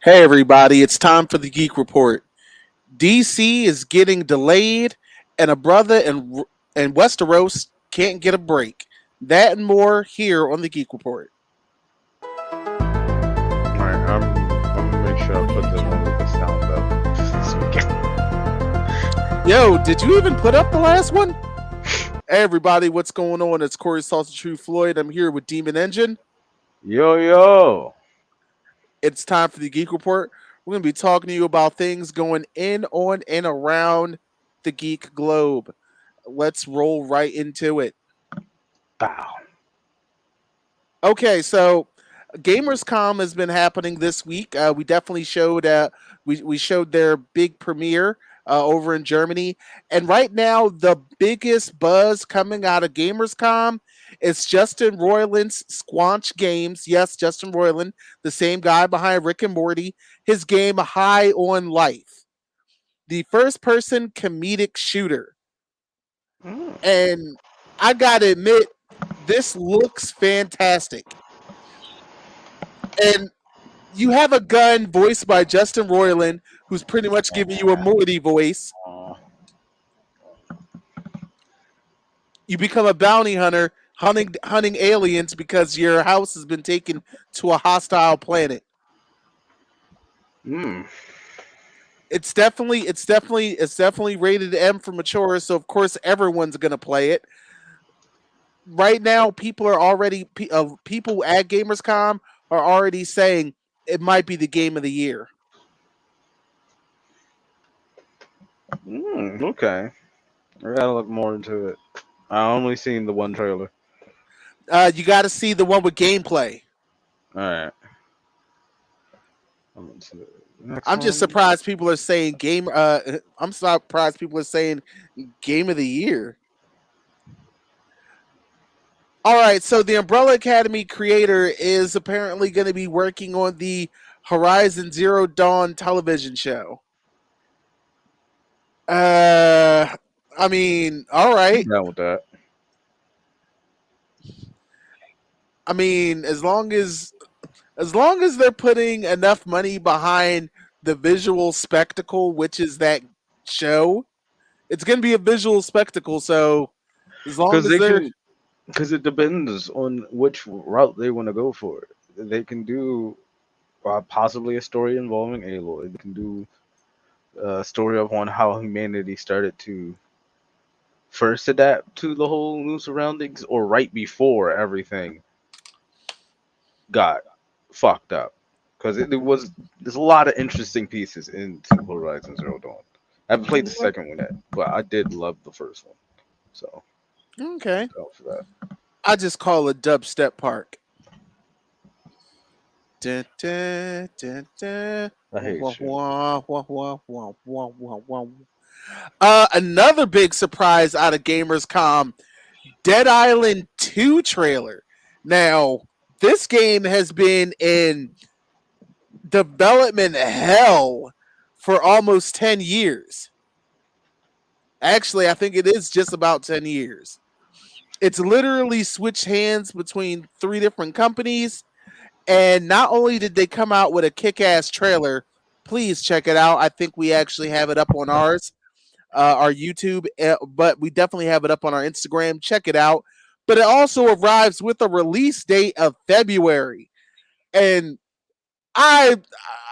Hey everybody, it's time for the Geek Report. DC is getting delayed, and a brother in Westeros can't get a break. That and more here on the Geek Report. All right, I'm gonna make sure I put the one with the sound up this weekend. Yo, did you even put up the last one? Hey everybody, what's going on? It's Corey Salsa True Floyd. I'm here with Demon Engine. Yo yo. It's time for the Geek Report. We're going to be talking to you about things going in, on, and around the geek globe. Let's roll right into it. Bow. Okay, so Gamers.com has been happening this week. We definitely showed we showed their big premiere over in Germany, and right now the biggest buzz coming out of Gamers.com is Justin Roiland's Squanch Games. Yes, Justin Roiland, the same guy behind Rick and Morty. His game High on Life, the first-person comedic shooter, Mm. and I gotta admit, this looks fantastic. And you have a gun voiced by Justin Roiland, who's pretty much giving you a Morty voice. Uh, You become a bounty hunter, hunting aliens because your house has been taken to a hostile planet. mm. It's definitely rated M for mature, so of course everyone's gonna play it. Right now, people at Gamers.com are already saying it might be the game of the year. Okay. I gotta look more into it. I only seen the one trailer. You got to see the one with gameplay. All right. I'm into the next I'm just one. surprised people are saying game. I'm surprised people are saying game of the year. All right, so the Umbrella Academy creator is apparently going to be working on the Horizon Zero Dawn television show. Uh, I mean, all I'm right. down with that. I mean, as long as they're putting enough money behind the visual spectacle, which is that show, it's going to be a visual spectacle. So as long Because as they they're can. Because it depends on which route they want to go for it. They can do possibly a story involving Aloy. They can do a story upon how humanity started to first adapt to the whole new surroundings, or right before everything got fucked up. Because it was there's a lot of interesting pieces into Horizon Zero Dawn. I haven't played the second one yet, but I did love the first one, so okay. I'm down for that. I just call it dubstep park. Dun, dun, dun, dun. I Wah, hate wah, shit. wah, wah, wah, wah, wah, wah, wah. Another big surprise out of Gamers.com, Dead Island 2 trailer. Now, this game has been in development hell for almost 10 years. Actually, I think it is just about 10 years. It's literally switched hands between three different companies. And not only did they come out with a kick ass trailer, please check it out. I think we actually have it up on our YouTube, but we definitely have it up on our Instagram. Check it out. But it also arrives with a release date of February. And I,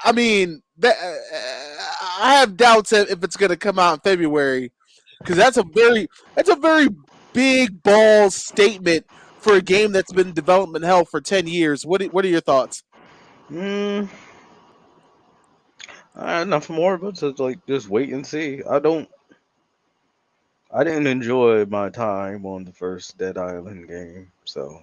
I mean, I have doubts if it's going to come out in February because that's a very big ball statement for a game that's been in development hell for 10 years. What are your thoughts? Mm, Enough more, but to like just wait and see. I didn't enjoy my time on the first Dead Island game, so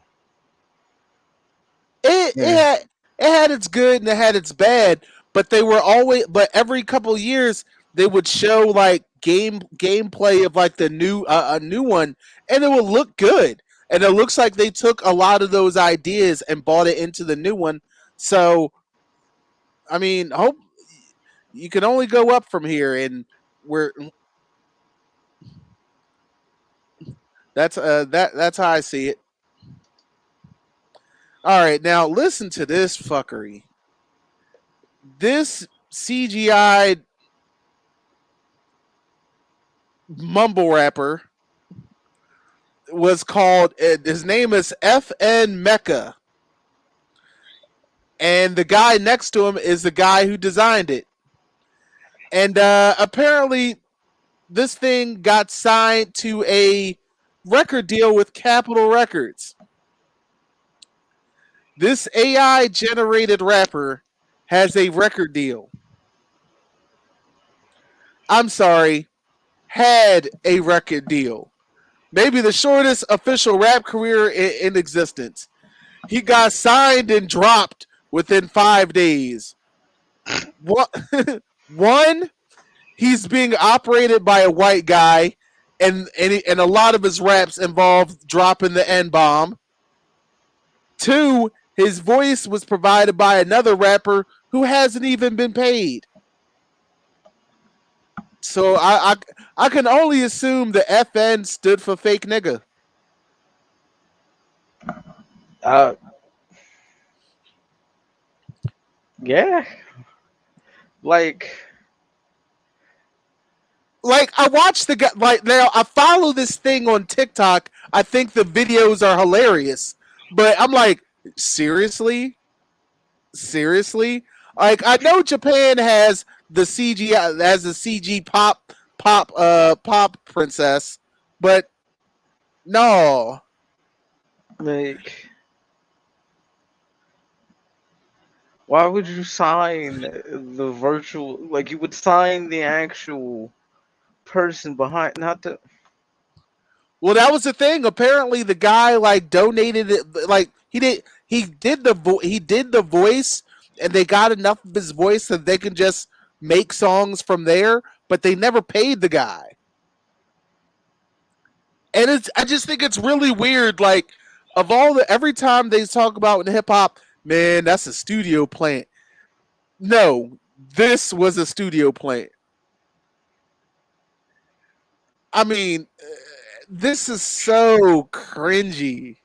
It it yeah. had it had its good and it had its bad, but they were always but every couple of years they would show like gameplay of like the new a new one, and it would look good. And it looks like they took a lot of those ideas and bought it into the new one. So I mean, hope you can only go up from here, and we're that's how I see it. All right, now listen to this fuckery. this CGI mumble rapper was called. His name is FN Mecha, and the guy next to him is the guy who designed it. And apparently, this thing got signed to a record deal with Capitol Records. This AI generated rapper has a record deal. I'm sorry, had a record deal. Maybe the shortest official rap career in existence. He got signed and dropped within 5 days. What? One, he's being operated by a white guy, and a lot of his raps involve dropping the N bomb. Two, his voice was provided by another rapper who hasn't even been paid. So I can only assume the FN stood for fake nigga. Uh, yeah, like Like I watched the guy. Like now, I follow this thing on TikTok. I think the videos are hilarious, but I'm like, seriously, seriously. Like I know Japan has the CG pop princess, but no. like why would you sign the virtual? Like you would sign the actual person behind, not the. Well, that was the thing. Apparently, the guy like donated it. Like he did the voice, and they got enough of his voice that they can just make songs from there. But they never paid the guy, and it's. I just think it's really weird. Like of all the every time they talk about in hip hop, man, that's a studio plant. No, this was a studio plant. I mean, this is so cringy.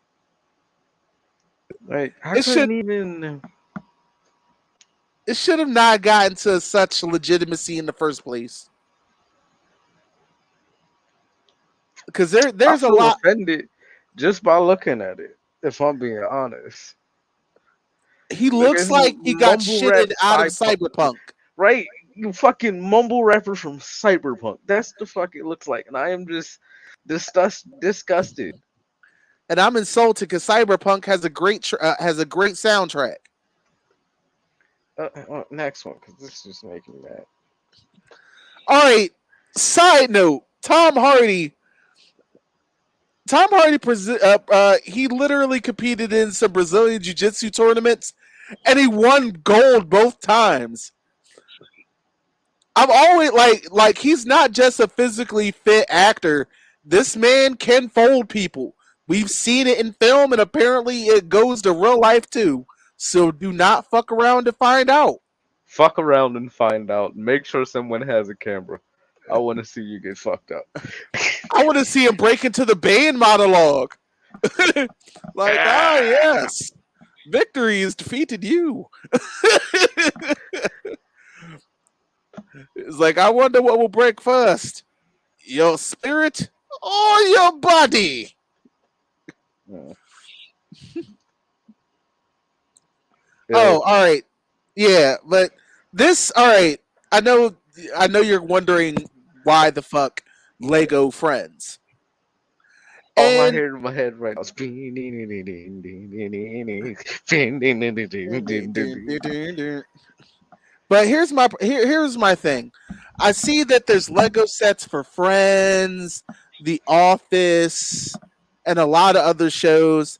Like I It should couldn't even. it should have not gotten to such legitimacy in the first place. Because I there's a feel lot. offended just by looking at it. If I'm being honest, He look looks at like he got mumble rap shitted out of cyberpunk, Cyberpunk, right? You fucking mumble rapper from cyberpunk. That's the fuck it looks like, and I am just disgusted. and I'm insulted because Cyberpunk has a great soundtrack. Next one, because this is making me mad. All right. Side note: Tom Hardy, he literally competed in some Brazilian jiu-jitsu tournaments, and he won gold both times. I'm always like he's not just a physically fit actor. This man can fold people. We've seen it in film, and apparently it goes to real life too. So do not fuck around to find out. Fuck around and find out. Make sure someone has a camera. I want to see you get fucked up. I want to see him break into the band monologue. Like, ah, yes, victory has defeated you. It's like, I wonder what will break first, your spirit or your body. Yeah. Oh, all right. Yeah, but this all right. I know you're wondering why the fuck Lego Friends. All I And hear in my head right now is. but here's my thing. I see that there's Lego sets for Friends, The Office, and a lot of other shows.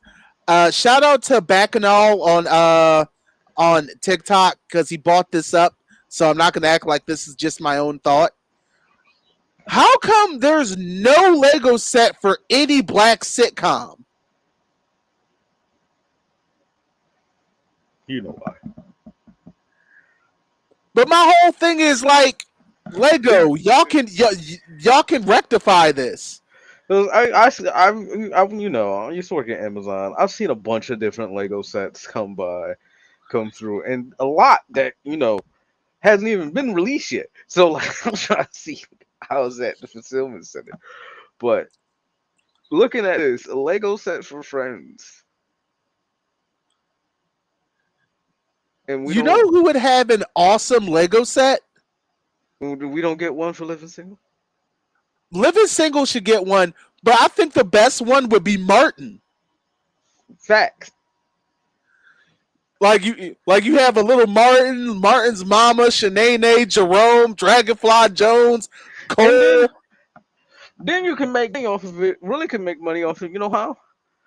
Shout out to Bacchanal on TikTok because he bought this up. So I'm not gonna act like this is just my own thought. How come there's no Lego set for any black sitcom? You know why. But my whole thing is like Lego, y'all can rectify this. 'Cause you know, I used to work at Amazon. I've seen a bunch of different Lego sets come by. come through, and a lot that hasn't even been released yet. So like, I'm trying to see how's that the fulfillment center. But looking at this, a Lego set for friends, and You know who would have an awesome Lego set? we don't get one for Living Single. Living Single should get one, but I think the best one would be Martin. Facts. Like you have a little Martin, Martin's mama, Shanae, Jerome, Dragonfly Jones, And Cole. then you can make money off of it. Really can make money off of it. You know how?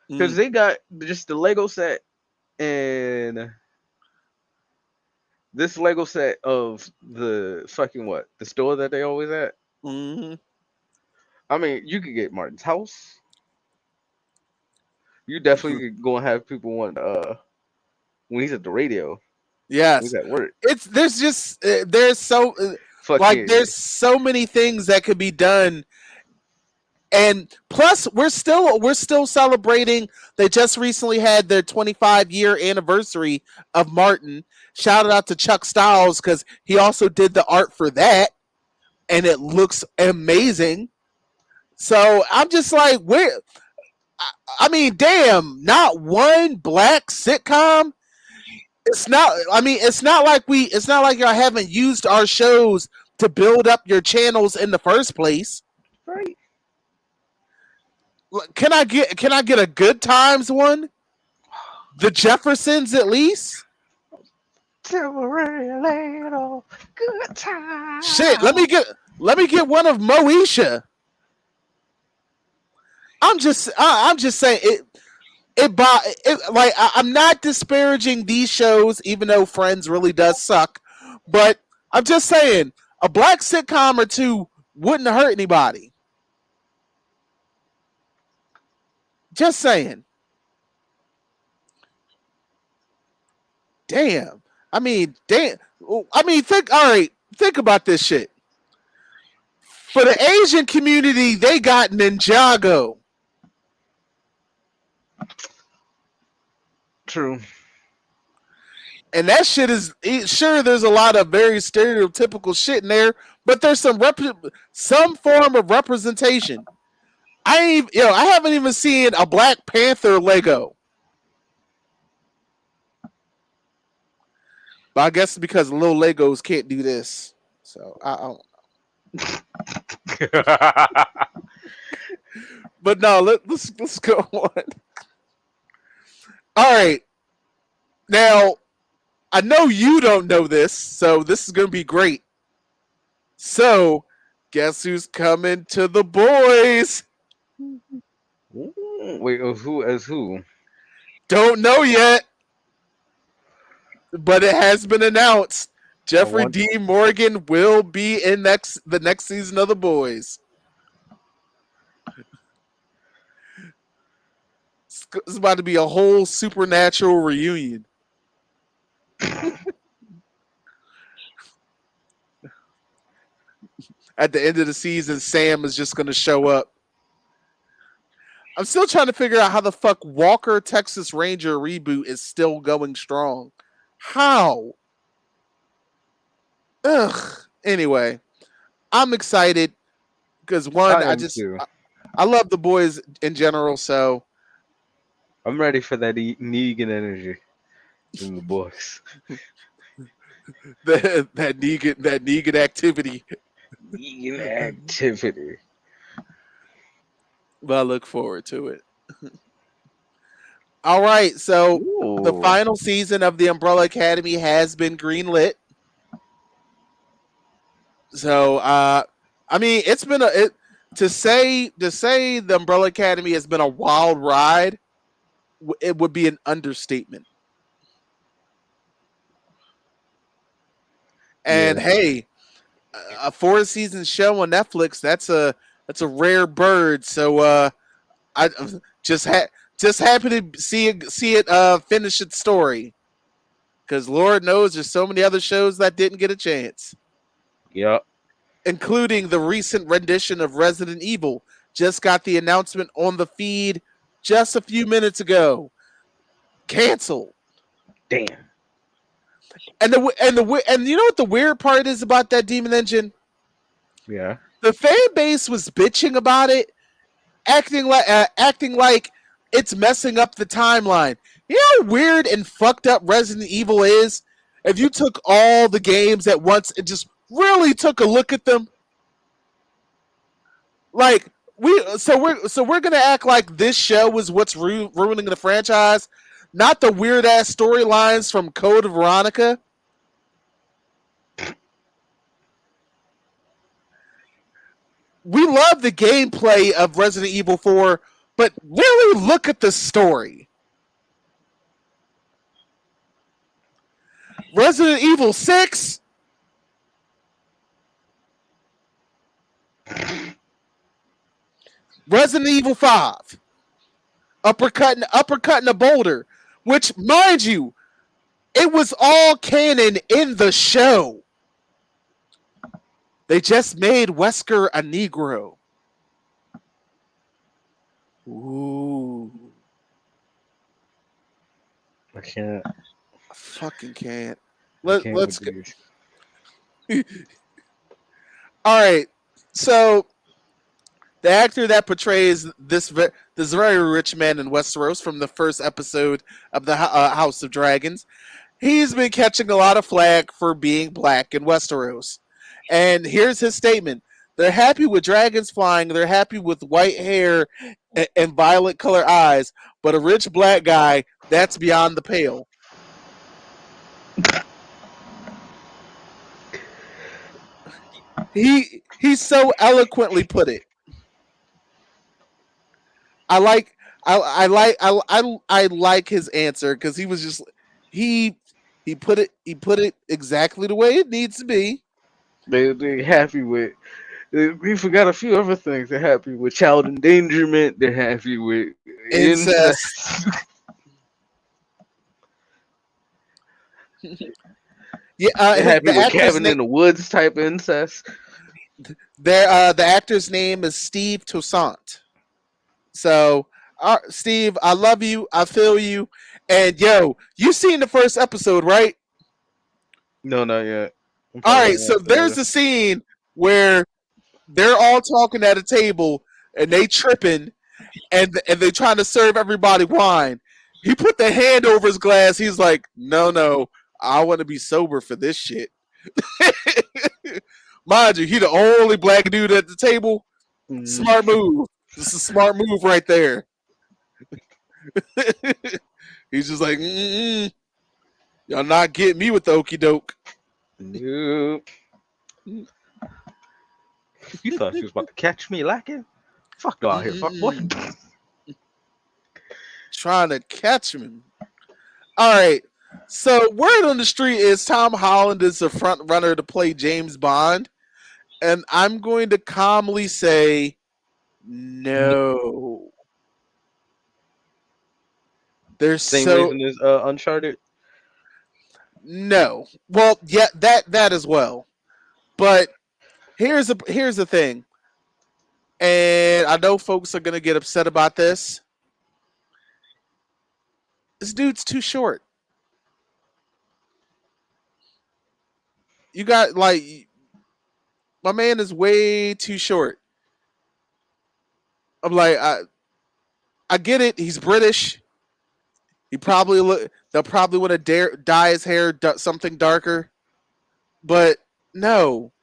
Because Mm, they got just the Lego set and this Lego set of the fucking what? The store that they always at. mm, I mean, you could get Martin's house. You definitely could go and have people want when he's at the radio, when he's yes, at work. it's there's just there's so Fuck like yeah. there's so many things that could be done. And plus, we're still celebrating. They just recently had their 25-year anniversary of Martin. Shout out to Chuck Stiles because he also did the art for that, and it looks amazing. So I'm just like, where? I mean, damn, not one black sitcom. It's not. I mean, it's not like we. It's not like y'all haven't used our shows to build up your channels in the first place. Right. Can I get a Good Times one? The Jeffersons at least. Temporary little good Shit, time. let me get one of Moesha. I'm just saying like I'm not disparaging these shows, even though Friends really does suck. But I'm just saying a black sitcom or two wouldn't hurt anybody. Just saying. Damn. I mean, damn. I mean, think. All right, think about this shit. For the Asian community, they got Ninjago. True. And that shit is sure. There's a lot of very stereotypical shit in there, but there's some form of representation. I haven't even seen a Black Panther Lego. But I guess because little Legos can't do this, so I don't. But no, let's go on. All right, now I know you don't know this, so this is gonna be great. So, guess who's coming to the boys? Ooh, wait, who as who? Don't know yet, but it has been announced. I Jeffrey want. D. Morgan will be in the next season of the boys. It's about to be a whole supernatural reunion. At the end of the season, Sam is just going to show up. I'm still trying to figure out how the fuck Walker Texas Ranger reboot is still going strong. How? Ugh. Anyway, I'm excited because one, I am too. I love the boys in general. So I'm ready for that Negan energy in the boys. that Negan activity. Negan activity. But I look forward to it. All right, so the Ooh. final season of the Umbrella Academy has been greenlit. So, I mean, it's been to say the Umbrella Academy has been a wild ride. It would be an understatement. And Yeah. hey, a 4 season show on Netflix that's a rare bird. So, I just just happy to see it finish its story. Because Lord knows there's so many other shows that didn't get a chance, Yep. including the recent rendition of Resident Evil. Just got the announcement on the feed just a few minutes ago. Cancel. Damn. And you know what the weird part is about that Demon Engine? Yeah. The fan base was bitching about it, acting like it's messing up the timeline. You know how weird and fucked up Resident Evil is? If you took all the games at once and just really took a look at them, like we're gonna act like this show is what's ruining the franchise, not the weird ass storylines from Code of Veronica. We love the gameplay of Resident Evil 4, but really look at the story. Resident Evil 6, Resident Evil 5, uppercutting a boulder, which, mind you, it was all canon in the show. They just made Wesker a Negro. Ooh. I can't. I fucking can't. I can't Let's with go. these. All right. So the actor that portrays this very rich man in Westeros from the first episode of the House of Dragons, he's been catching a lot of flack for being black in Westeros. And here's his statement: they're happy with dragons flying. They're happy with white hair and violet color eyes. But a rich black guy, that's beyond the pale. He so eloquently put it. I like I like his answer because he was just he he put it exactly the way it needs to be. They're happy with. We forgot a few other things. They're happy with child endangerment. They're happy with Incest. incest. Yeah, They're happy the with actor's cabin name. in the woods type incest. The actor's name is Steve Toussaint. So, Steve, I love you. I feel you. And yo, you seen the first episode, right? No, not yet. I'm All probably right. gonna So watch that there's later. a scene where they're all talking at a table and they tripping and they trying to serve everybody wine. He put the hand over his glass. He's like, no, I want to be sober for this shit. Mind you, he the only black dude at the table. Mm, Smart move. This is a smart move right there. He's just like, y'all not getting me with the okey doke. nope. You thought she was about to catch me lacking? Fuck out here, fuck boy. Trying to catch him. All right. So word on the street is Tom Holland is the front runner to play James Bond, and I'm going to calmly say no. There's Same so reason as Uncharted. no. Well, yeah, that as well. But here's the thing, and I know folks are gonna get upset about this. This dude's too short. You got like my man is way too short. I'm like I get it. He's British. They'll probably want to dye his hair something darker. But no,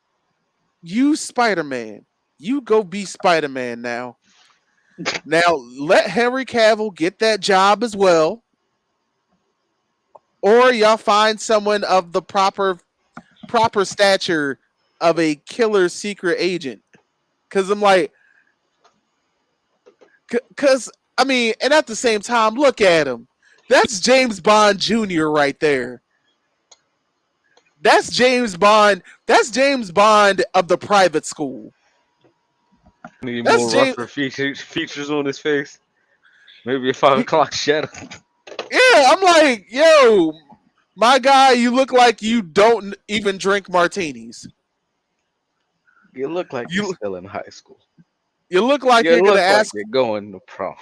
you Spider Man. You go be Spider Man now. Now let Henry Cavill get that job as well, or y'all find someone of the proper stature of a killer secret agent. Because I'm like, because I mean, and at the same time, look at him. That's James Bond Jr. right there. That's James Bond. That's James Bond of the private school. Need That's more James. rougher features on his face. Maybe a 5 o'clock shadow. Yeah, I'm like, yo, my guy, you look like you don't even drink martinis. You look like you're You still in high school. you look like You you're gonna look like ask. you're going to prom.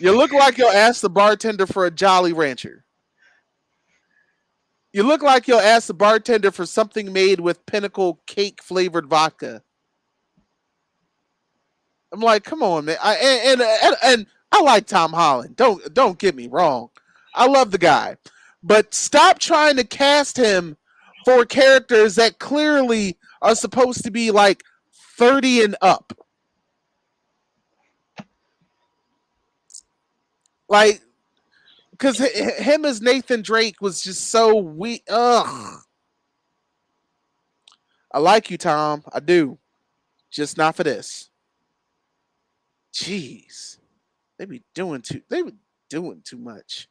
You look like you'll ask the bartender for a Jolly Rancher. You look like you'll ask the bartender for something made with Pinnacle cake flavored vodka. I'm like, come on, man. And I like Tom Holland. Don't get me wrong. I love the guy, but stop trying to cast him for characters that clearly are supposed to be like 30 and up. Like, because him as Nathan Drake was just so weak. Ugh. I like you, Tom. I do. Just not for this. Jeez. They be doing too much.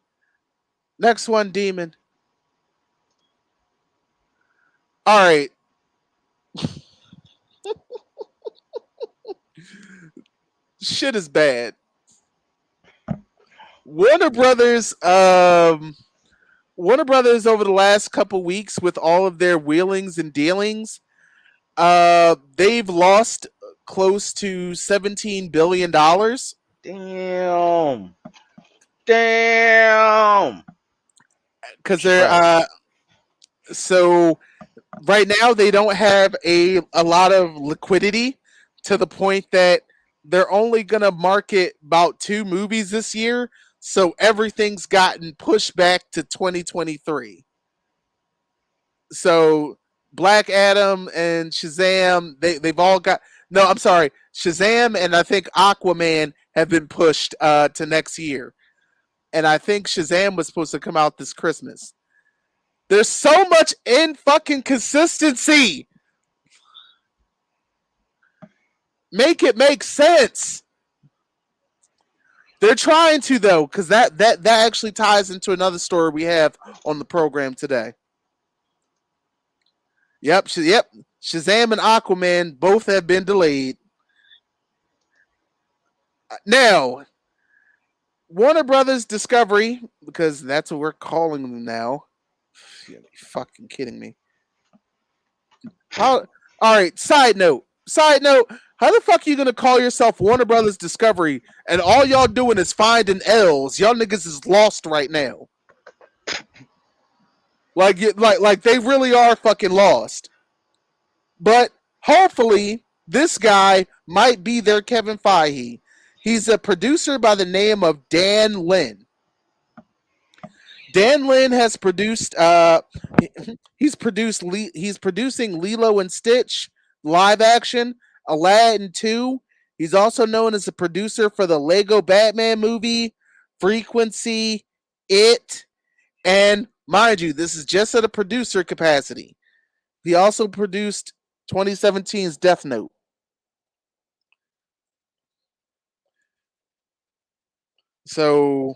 Next one, Demon. All right. Shit is bad. Warner Brothers, Warner Brothers over the last couple weeks with all of their wheelings and dealings, they've lost close to $17 billion Damn. Damn. because they're Trash. so right now they don't have a lot of liquidity to the point that they're only going to market about two movies this year, so everything's gotten pushed back to 2023. So Black Adam and Shazam, they've all got, no, I'm sorry, Shazam and I think Aquaman have been pushed to next year, and I think Shazam was supposed to come out this Christmas. There's so much in fucking consistency. Make it make sense. They're trying to though, because that actually ties into another story we have on the program today. Yep. Shazam and Aquaman both have been delayed. Now, Warner Brothers Discovery, because that's what we're calling them now. You're fucking kidding me. How? All right. Side note. Side note. How the fuck are you gonna call yourself Warner Brothers Discovery and all y'all doing is finding L's? Y'all niggas is lost right now. Like they really are fucking lost. But hopefully, this guy might be their Kevin Feige. He's a producer by the name of Dan Lin. Dan Lin has produced. He's producing Lilo and Stitch live action, Aladdin 2. He's also known as a producer for the Lego Batman movie, Frequency, It, and mind you, this is just at a producer capacity. He also produced 2017's Death Note. So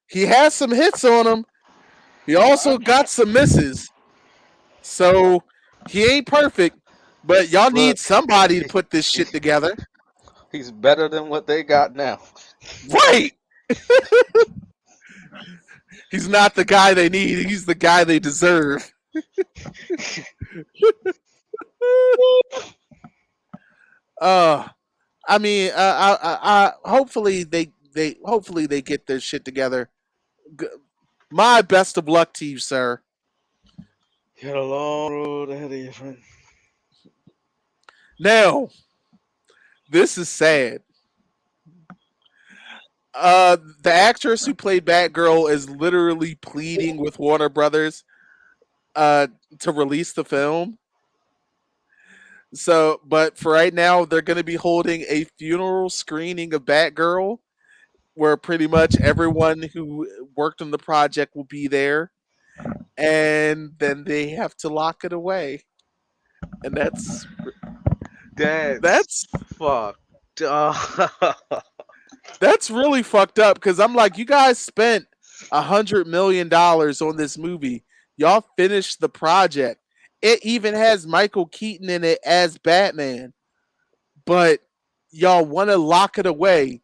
he has some hits on him. He also got some misses. So he ain't perfect, but y'all But need somebody to put this shit together. he's better than what they got now. Right. He's not the guy they need. He's the guy they deserve. Uh I mean, hopefully hopefully they get their shit together. My best of luck to you, sir. You got a long road ahead of you, friend. Now, this is sad. The actress who played Batgirl is literally pleading with Warner Brothers uh to release the film. So, but for right now, they're going to be holding a funeral screening of Batgirl, where pretty much everyone who worked on the project will be there, and then they have to lock it away, and That's that's fucked up. that's really fucked up. Because I'm like, you guys spent $100 million on this movie. Y'all finished the project. It even has Michael Keaton in it as Batman, but y'all want to lock it away.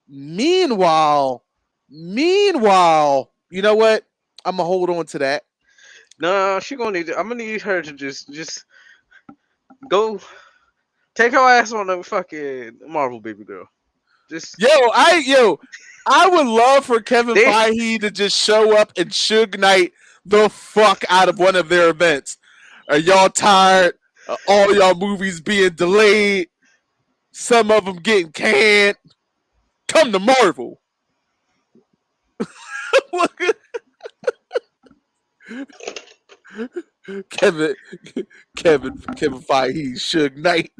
Meanwhile, you know what? I'm gonna hold on to that. No, she gonna need. I'm gonna need her to just go take her ass on the fucking Marvel baby girl. Just Yo, I would love for Kevin they Feige to just show up and Suge Knight the fuck out of one of their events. Are y'all tired of all y'all movies being delayed? Some of them getting canned. Come to Marvel. Kevin, Kevin Feige, Suge Knight.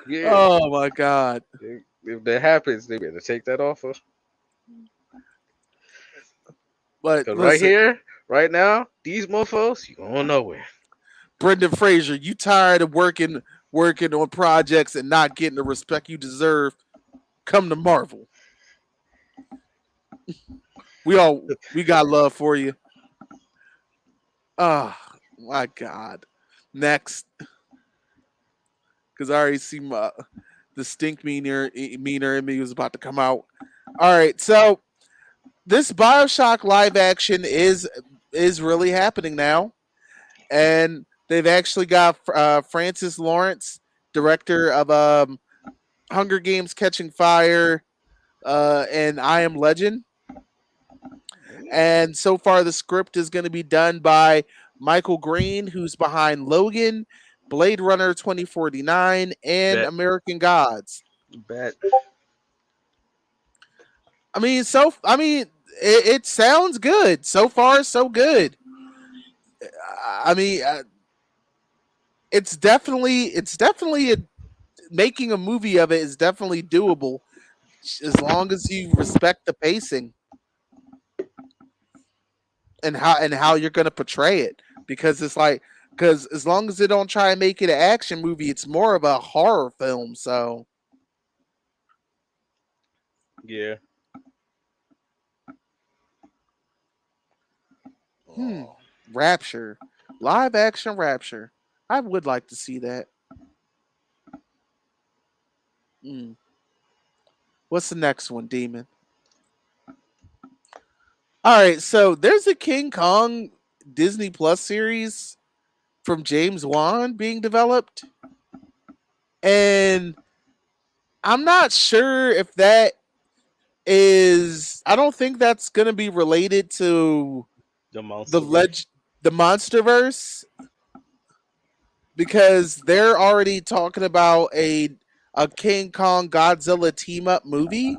Yeah. Oh my god! If that happens, they better take that offer. But Cause right listen, here, right now, these mofos, you going nowhere. Brendan Fraser, you tired of working on projects and not getting the respect you deserve? Come to Marvel. We got love for you. Oh my god! Next, because I already see my the stink meaner in me was about to come out. All right, so this Bioshock live action is really happening now, and they've actually got Francis Lawrence, director of Hunger Games: Catching Fire, and I Am Legend. And so far, the script is going to be done by Michael Green, who's behind Logan, Blade Runner 2049, and Bet, American Gods. bet. It sounds good. So far, so good. I mean, it's definitely making a movie of it is definitely doable as long as you respect the pacing and how you're going to portray it, because it's like, because as long as they don't try and make it an action movie, it's more of a horror film. So Yeah. hmm, Oh, Rapture, live action Rapture, I would like to see that. Hmm. What's the next one, Demon? All right, so there's a King Kong Disney Plus series from James Wan being developed, and I'm not sure if that is. I don't think that's going to be related to the the monsterverse. the MonsterVerse, because they're already talking about a King Kong Godzilla team up movie.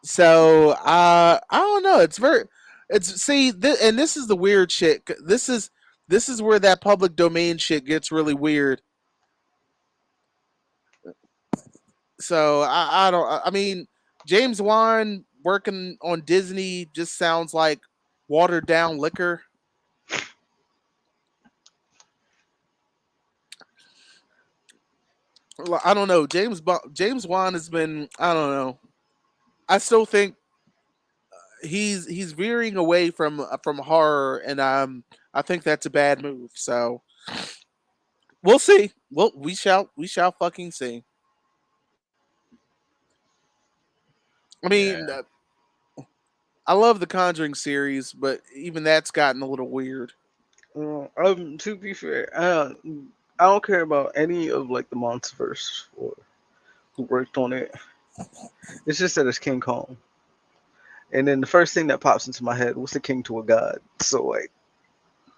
So I don't know. It's very it's see and this is the weird shit. This is where that public domain shit gets really weird. So I don't. I mean, James Wan working on Disney just sounds like watered down liquor. I don't know. James Wan has been. I don't know. I still think he's veering away from horror, and I think that's a bad move. So we'll see. We shall fucking see. I mean, Yeah. I love the Conjuring series, but even that's gotten a little weird. To be fair, I don't care about any of like the monsterverse or who worked on it. It's just that it's King Kong, and then the first thing that pops into my head was the king to a god. So like,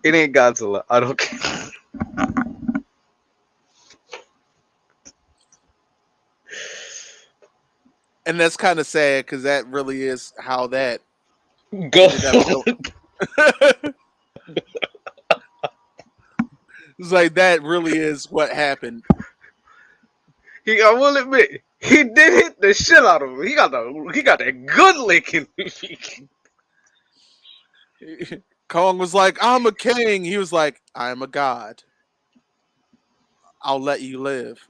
it ain't Godzilla. I don't care. And that's kind of sad because that really is how that Go. ended up going. It's like that really is what happened. I will admit, he did hit the shit out of him. He got that good licking. Kong was like, "I'm a king." He was like, "I'm a god. I'll let you live."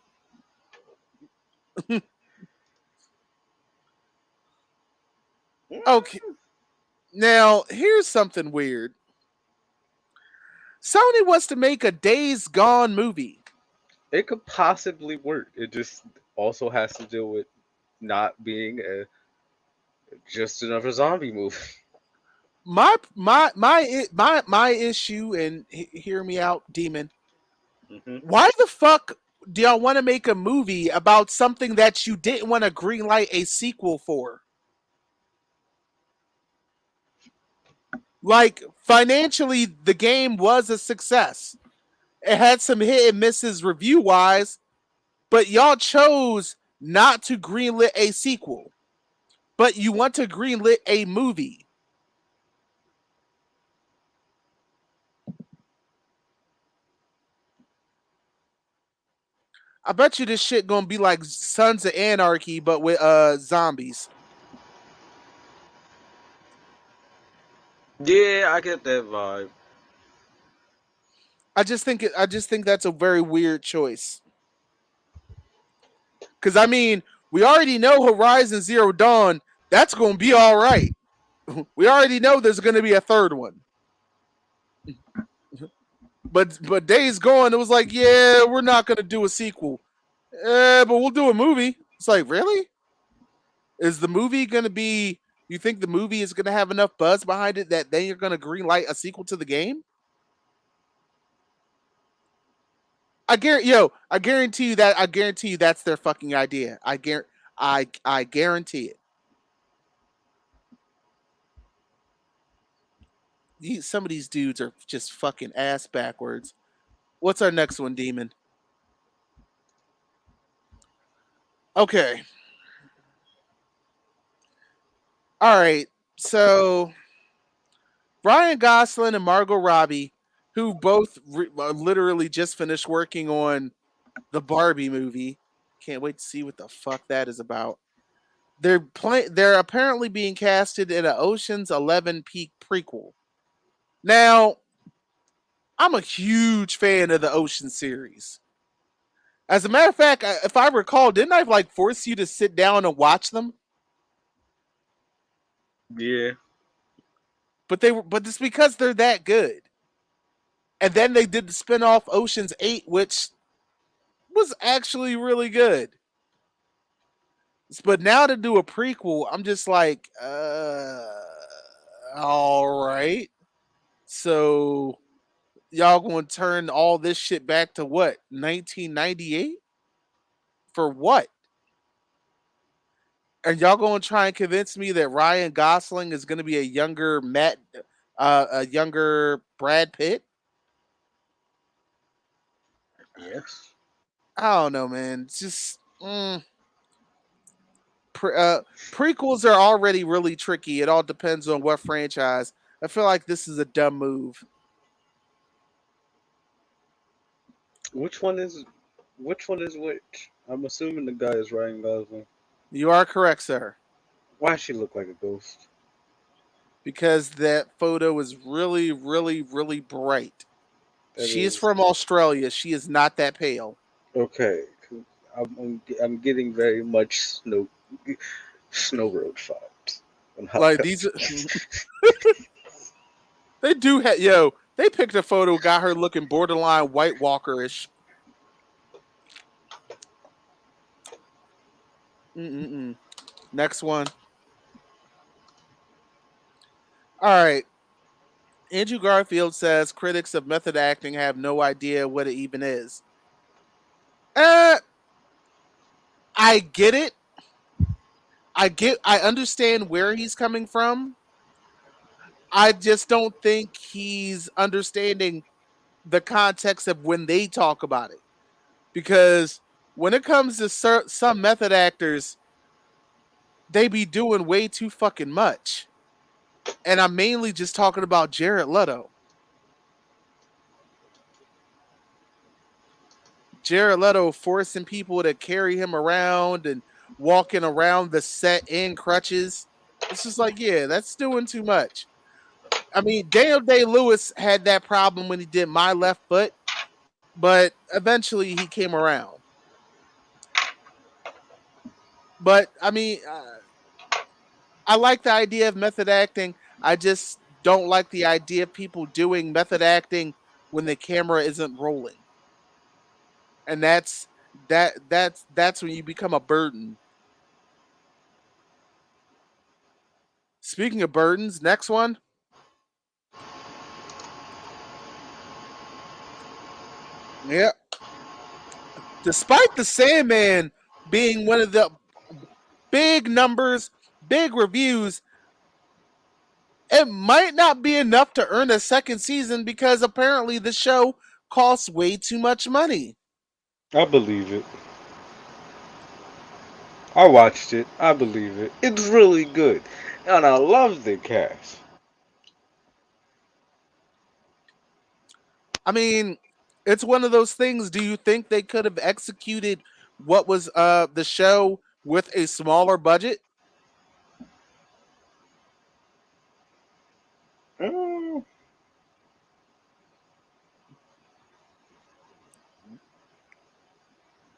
Okay, now here's something weird. Sony wants to make a Days Gone movie. It could possibly work. It just also has to deal with not being just another zombie movie. My issue, and hear me out, Demon. Hmm. Why the fuck do y'all want to make a movie about something that you didn't want to greenlight a sequel for? Like financially, the game was a success. It had some hit and misses review wise, but y'all chose not to greenlit a sequel. But you want to greenlit a movie. I bet you this shit gonna be like Sons of Anarchy, but with zombies. Yeah, I get that vibe. I just think that's a very weird choice. Cause I mean, we already know Horizon Zero Dawn, that's gonna be alright. We already know there's gonna be a third one. But Days Gone, it was like, yeah, we're not gonna do a sequel. But we'll do a movie. It's like, really? Is the movie gonna be? You think the movie is gonna have enough buzz behind it that then you're gonna greenlight a sequel to the game? I guarantee you that. I guarantee you that's their fucking idea. I guarantee it. Some of these dudes are just fucking ass backwards. What's our next one, Demon? Okay, all right. So Ryan Gosling and Margot Robbie, who both literally just finished working on the Barbie movie. Can't wait to see what the fuck that is about. They're apparently being casted in an Ocean's 11 peak prequel. Now, I'm a huge fan of the Ocean series. As a matter of fact, if I recall, didn't I like force you to sit down and watch them? Yeah. But it's because they're that good. And then they did the spin-off Ocean's 8, which was actually really good. But now to do a prequel, I'm just like, all right. So y'all going to turn all this shit back to what? 1998? For what? And y'all going to try and convince me that Ryan Gosling is going to be a younger Brad Pitt? Yes. I don't know, man. It's just pre- uh, prequels are already really tricky. It all depends on what franchise. I feel like this is a dumb move. Which one is which one is which? I'm assuming the guy is Ryan Gosling. You are correct, sir, Why does she look like a ghost? because that photo is really, really, really bright. That She is is from Australia. She is not that pale. okay. 'Cause I'm getting very much Snow Road vibes on how Like that. these, they do have yo. They picked a photo, got her looking borderline White Walker-ish. Mm-mm-mm. Next one. All right. Andrew Garfield says critics of method acting have no idea what it even is. Uh, I get it. I understand where he's coming from. I just don't think he's understanding the context of when they talk about it. Because when it comes to some method actors, they be doing way too fucking much. And I'm mainly just talking about Jared Leto. Jared Leto forcing people to carry him around and walking around the set in crutches. It's just like, yeah, that's doing too much. I mean, Daniel Day Lewis had that problem when he did My Left Foot, but eventually he came around. But I mean, I like the idea of method acting. I just don't like the idea of people doing method acting when the camera isn't rolling, and that's when you become a burden. Speaking of burdens, next one. Yeah. Despite the Sandman being one of the big numbers, big reviews, It might not be enough to earn a second season because apparently the show costs way too much money. I believe it. I watched it. I believe it. It's really good, and I love the cast. I mean, it's one of those things. Do you think they could have executed what was the show with a smaller budget? Mm,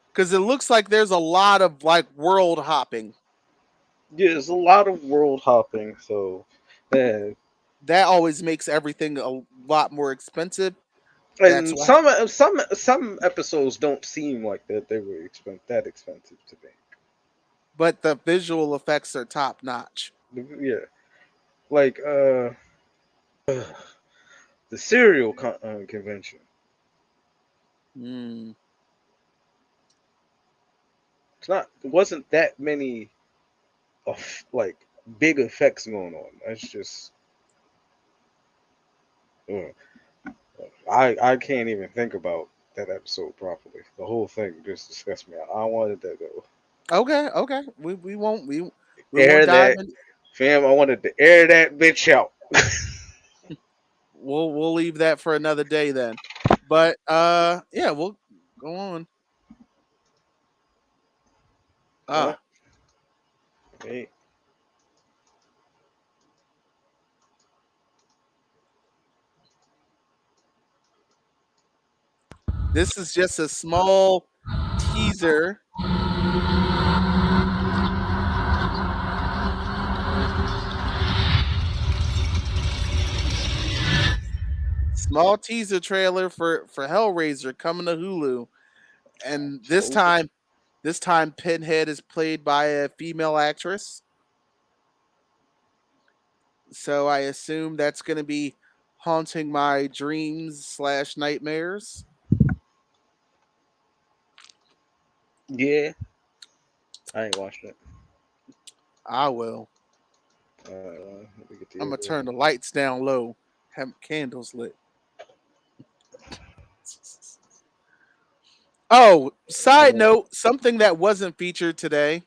Because it looks like there's a lot of like world hopping. yeah, there's a lot of world hopping, so yeah. That always makes everything a lot more expensive. That's And why. some episodes don't seem like that they were that expensive to But the visual effects are top notch. me. Yeah, like the cereal convention. Mm. It's not. It wasn't that many of like big effects going on. That's just. Uh, I can't even think about that episode properly. The whole thing just disgusts me. I wanted that though. Okay, okay. We won't Air dive that, in. fam. I wanted to air that bitch out. We'll leave that for another day then. But yeah, we'll go on. Yeah. Ah, Hey. this is just a small teaser. Small teaser trailer for Hellraiser coming to Hulu. And So this time Pinhead is played by a female actress. So I assume that's going to be haunting my dreams slash nightmares. yeah, I ain't watched it. I will. Let me get the I'm gonna other. turn the lights down low, have candles lit. Oh, side Uh, note, something that wasn't featured today.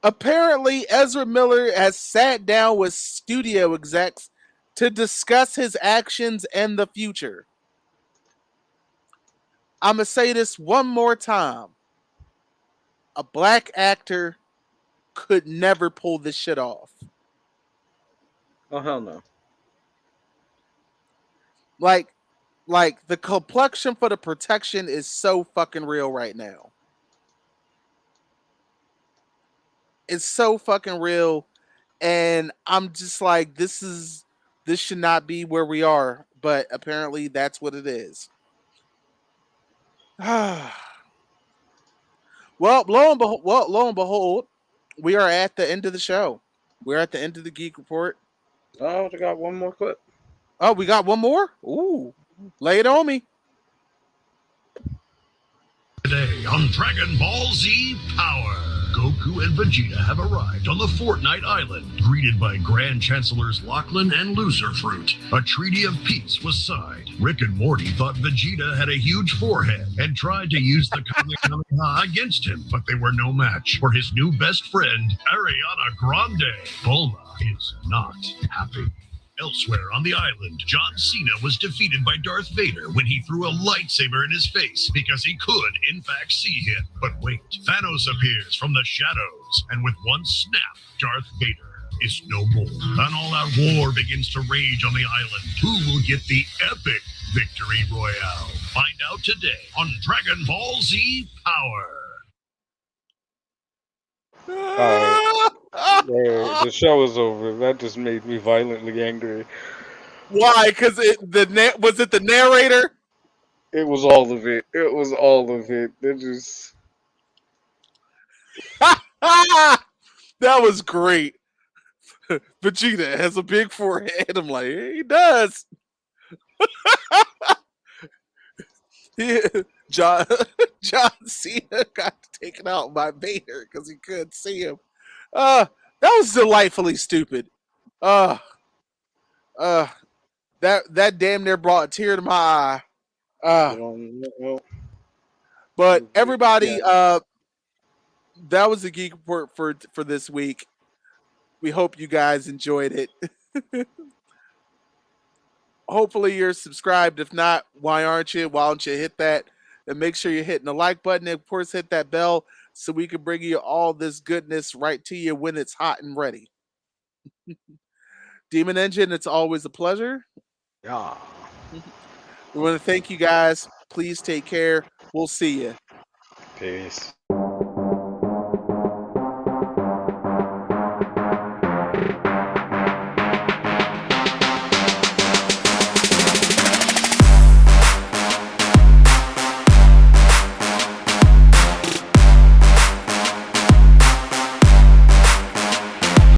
Apparently, Ezra Miller has sat down with studio execs to discuss his actions and the future. I'm gonna say this one more time. A black actor could never pull this shit off. oh hell no. Like, like the complexion for the protection is so fucking real right now. It's so fucking real, and I'm just like, this should not be where we are, but apparently that's what it is. well, lo and behold, we are at the end of the show. We're at the end of the Geek Report. Oh, I got one more clip. Oh, we got one more. Ooh, lay it on me. Today on Dragon Ball Z Power, Goku and Vegeta have arrived on the Fortnite Island. Greeted by Grand Chancellors Lachlan and Loser Fruit, a treaty of peace was signed. Rick and Morty thought Vegeta had a huge forehead and tried to use the Kamehameha against him, but they were no match for his new best friend, Ariana Grande. Bulma is not happy. Elsewhere on the island, John Cena was defeated by Darth Vader when he threw a lightsaber in his face because he could, in fact, see him. But wait, Thanos appears from the shadows, and with one snap, Darth Vader is no more. An all-out war begins to rage on the island. Who will get the epic victory royale? Find out today on Dragon Ball Z Power. All right. The show is over. That just made me violently angry. Why? Because was it the narrator? It was all of it. It was all of it. It just. that was great. Vegeta has a big forehead. I'm like, he does. He, John John Cena got taken out by Vader because he couldn't see him. Uh, that was delightfully stupid. Uh, Uh, that damn near brought a tear to my eye. You Uh, know, but yeah, everybody, that was the Geek Report for this week. We hope you guys enjoyed it. Hopefully you're subscribed. If not, why aren't you? Why don't you hit that? And make sure you're hitting the like button. And of course, hit that bell so we can bring you all this goodness right to you when it's hot and ready. Demon Engine, it's always a pleasure. yeah. We want to thank you guys. Please take care. We'll see you. Peace.